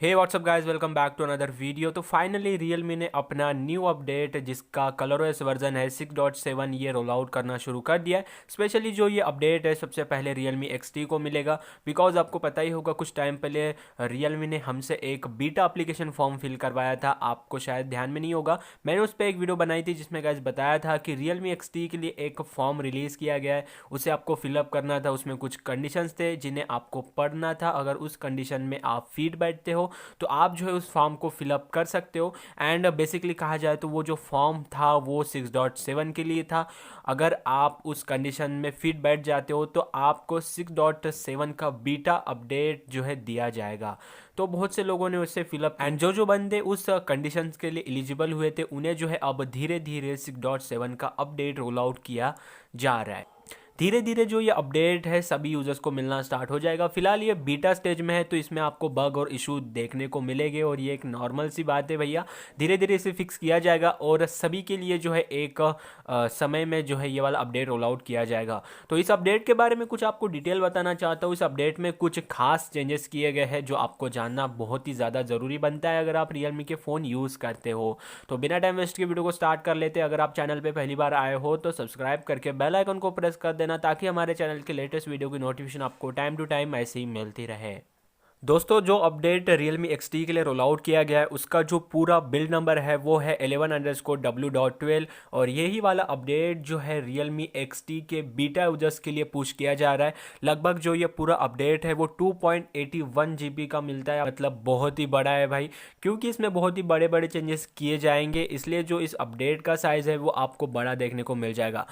Hey what's up guys, welcome back to another video. तो finally Realme ने अपना new update जिसका ColorOS वर्जन है 6.7 ये रोल आउट करना शुरू कर दिया है। स्पेशली जो ये अपडेट है सबसे पहले Realme XT को मिलेगा, बिकॉज आपको पता ही होगा कुछ टाइम पहले Realme ने हमसे एक बीटा एप्लीकेशन फॉर्म फिल करवाया था। आपको शायद ध्यान में नहीं होगा, मैंने उस पर एक वीडियो बनाई थी जिसमें गाइस बताया था कि Realme XT के लिए एक फॉर्म रिलीज़ किया गया है, उसे आपको फिलअप करना था। उसमें कुछ कंडीशंस थे जिन्हें आपको पढ़ना था। अगर उस कंडीशन में आप फिट बैठते हो तो आप जो है उस फॉर्म को फिलअप कर सकते हो। एंड बेसिकली कहा जाए तो वो जो फॉर्म था वो 6.7 के लिए था। अगर आप उस कंडीशन में फिट बैठ जाते हो तो आपको 6.7 का बीटा अपडेट जो है दिया जाएगा। तो बहुत से लोगों ने उससे फिलअप, एंड जो बंदे उस कंडीशंस के लिए एलिजिबल हुए थे उन्हें जो है अब धीरे धीरे 6.7 का अपडेट रोल आउट किया जा रहा है। धीरे धीरे जो ये अपडेट है सभी यूजर्स को मिलना स्टार्ट हो जाएगा। फिलहाल ये बीटा स्टेज में है तो इसमें आपको बग और इशू देखने को मिलेंगे और ये एक नॉर्मल सी बात है भैया। धीरे धीरे इसे फिक्स किया जाएगा और सभी के लिए जो है एक समय में जो है ये वाला अपडेट रोल आउट किया जाएगा। तो इस अपडेट के बारे में कुछ आपको डिटेल बताना चाहता हूँ। इस अपडेट में कुछ खास चेंजेस किए गए हैं जो आपको जानना बहुत ही ज़्यादा ज़रूरी बनता है अगर आप रियलमी के फ़ोन यूज़ करते हो। तो बिना टाइम वेस्ट के वीडियो को स्टार्ट कर लेते हैं। अगर आप चैनल पर पहली बार आए हो तो सब्सक्राइब करके बेल आइकन को प्रेस कर देना ताकि हमारे चैनल के लेटेस्ट वीडियो की नोटिफिकेशन आपको टाइम टू टाइम ऐसे ही मिलती रहे। दोस्तों, जो अपडेट Realme XT के लिए रोल आउट किया गया है उसका जो पूरा बिल्ड नंबर है वो है 11_W.12 और यही वाला अपडेट जो है Realme XT के बीटा यूजर्स के लिए पुश किया जा रहा है। लगभग जो ये पूरा अपडेट है वो 2.81 GB का मिलता है, मतलब बहुत ही बड़ा है भाई, क्योंकि इसमें बहुत ही बड़े बड़े चेंजेस किए जाएंगे, इसलिए जो इस अपडेट का साइज़ है वो आपको बड़ा देखने को मिल जाएगा।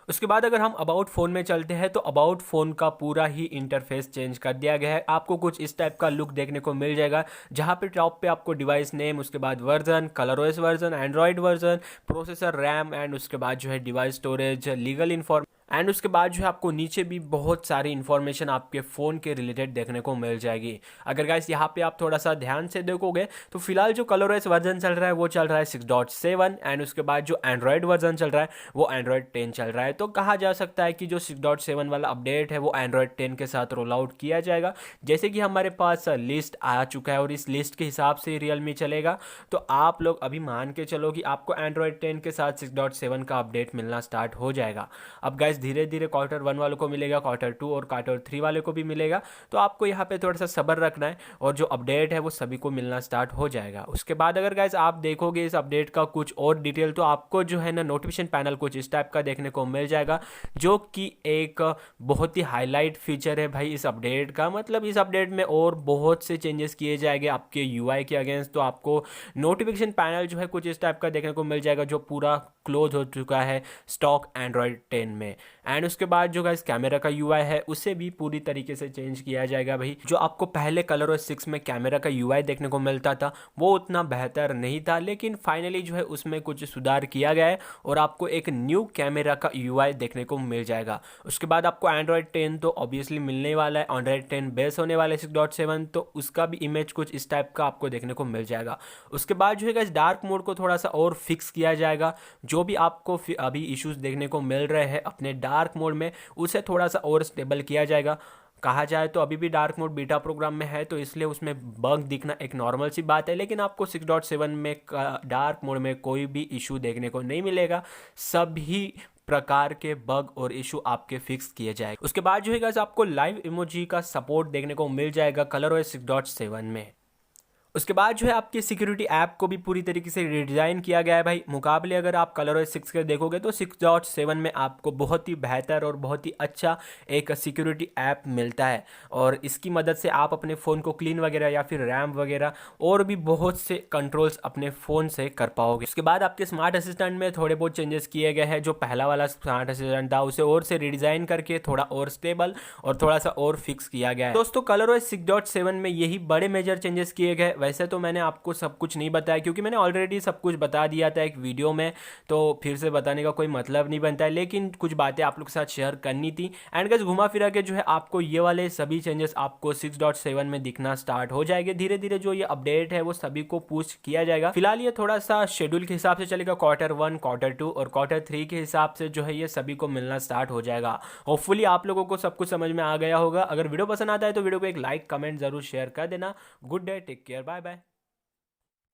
उसके बाद अगर हम अबाउट फ़ोन में चलते हैं तो अबाउट फ़ोन का पूरा ही इंटरफेस चेंज कर दिया गया है। आपको कुछ इस टाइप का लुक देखने को मिल जाएगा जहाँ पे टॉप पे आपको डिवाइस नेम, उसके बाद version, ColorOS version, Android version, processor, RAM and उसके बाद जो है device storage, legal information and उसके बाद जो है आपको नीचे भी बहुत सारी इन्फॉर्मेशन आपके फ़ोन के रिलेटेड देखने को मिल जाएगी। अगर गाइस यहाँ पे आप थोड़ा सा ध्यान से देखोगे तो फिलहाल जो ColorOS वर्जन चल रहा है वो चल रहा है 6.7 एंड उसके बाद जो एंड्रॉयड वर्जन चल रहा है वो एंड्रॉयड 10 चल रहा है। तो कहा जा सकता है कि जो 6.7 वाला अपडेट है वो एंड्रॉयड 10 के साथ रोल आउट किया जाएगा। जैसे कि हमारे पास लिस्ट आ चुका है और इस लिस्ट के हिसाब से रियलमी चलेगा, तो आप लोग अभी मान के चलो कि आपको एंड्रॉयड 10 के साथ 6.7 का अपडेट मिलना स्टार्ट हो जाएगा। अब गाइस धीरे धीरे Q1 वालों को मिलेगा, Q2 और Q3 वाले को भी मिलेगा, तो आपको यहाँ पे थोड़ा सा सब्र रखना है और जो अपडेट है वो सभी को मिलना स्टार्ट हो जाएगा। उसके बाद अगर गाइस आप देखोगे इस अपडेट का कुछ और डिटेल तो आपको जो है ना नोटिफिकेशन पैनल कुछ इस टाइप का देखने को मिल जाएगा, जो कि एक बहुत ही हाईलाइट फीचर है भाई इस अपडेट का। मतलब इस अपडेट में और बहुत से चेंजेस किए जाएंगे आपके यूआई के अगेंस्ट। तो आपको नोटिफिकेशन पैनल जो है कुछ इस टाइप का देखने को मिल जाएगा जो पूरा क्लोज हो चुका है स्टॉक एंड्रॉयड 10 में। एंड उसके बाद जो गाइस कैमरा का यूआई है उसे भी पूरी तरीके से चेंज किया जाएगा भाई। जो आपको पहले ColorOS 6 में कैमरा का यूआई देखने को मिलता था वो उतना बेहतर नहीं था, लेकिन फाइनली जो है उसमें कुछ सुधार किया गया है और आपको एक न्यू कैमरा का यूआई देखने को मिल जाएगा। उसके बाद आपको एंड्रॉयड 10 तो ऑब्वियसली मिलने वाला है, एंड्रॉयड 10 बेस होने वाला है 6.7, तो उसका भी इमेज कुछ इस टाइप का आपको देखने को मिल जाएगा। उसके बाद जो है गाइस डार्क मोड को थोड़ा सा और फिक्स किया जाएगा। जो भी आपको अभी इश्यूज देखने को मिल रहे हैं अपने डार्क मोड में उसे थोड़ा सा और स्टेबल किया जाएगा। कहा जाए तो अभी भी डार्क मोड बीटा प्रोग्राम में है तो इसलिए उसमें बग दिखना एक नॉर्मल सी बात है, लेकिन आपको 6.7 में डार्क मोड में कोई भी इशू देखने को नहीं मिलेगा। सभी प्रकार के बग और इशू आपके फिक्स किए जाएंगे। उसके बाद जो है गाइस आपको लाइव इमोजी का सपोर्ट देखने को मिल जाएगा ColorOS 6.7 में। उसके बाद जो है आपके सिक्योरिटी ऐप को भी पूरी तरीके से रिडिज़ाइन किया गया है भाई। मुकाबले अगर आप ColorOS 6 के देखोगे तो 6.7 में आपको बहुत ही बेहतर और बहुत ही अच्छा एक सिक्योरिटी ऐप मिलता है और इसकी मदद से आप अपने फ़ोन को क्लीन वगैरह या फिर रैम वगैरह और भी बहुत से कंट्रोल्स अपने फ़ोन से कर पाओगे। उसके बाद आपके स्मार्ट असिस्टेंट में थोड़े बहुत चेंजेस किए गए हैं। जो पहला वाला स्मार्ट असिस्टेंट था उसे और से रिडिज़ाइन करके थोड़ा और स्टेबल और थोड़ा सा और फिक्स किया गया है। दोस्तों ColorOS 6.7 में यही बड़े मेजर चेंजेस किए गए। वैसे तो मैंने आपको सब कुछ नहीं बताया, क्योंकि मैंने ऑलरेडी सब कुछ बता दिया था एक वीडियो में, तो फिर से बताने का कोई मतलब नहीं बनता है, लेकिन कुछ बातें आप लोग के साथ शेयर करनी थी। एंड गाइस घुमा फिरा के जो है आपको ये वाले सभी चेंजेस आपको 6.7 में दिखना स्टार्ट हो जाएंगे। धीरे धीरे जो ये अपडेट है वो सभी को पुश किया जाएगा। फिलहाल ये थोड़ा सा शेड्यूल के हिसाब से चलेगा, Q1, Q2 और Q3 के हिसाब से जो है ये सभी को मिलना स्टार्ट हो जाएगा। होपफुली आप लोगों को सब कुछ समझ में आ गया होगा। अगर वीडियो पसंद आता है तो वीडियो को एक लाइक, कमेंट जरूर शेयर कर देना। Good day, take care, bye bye.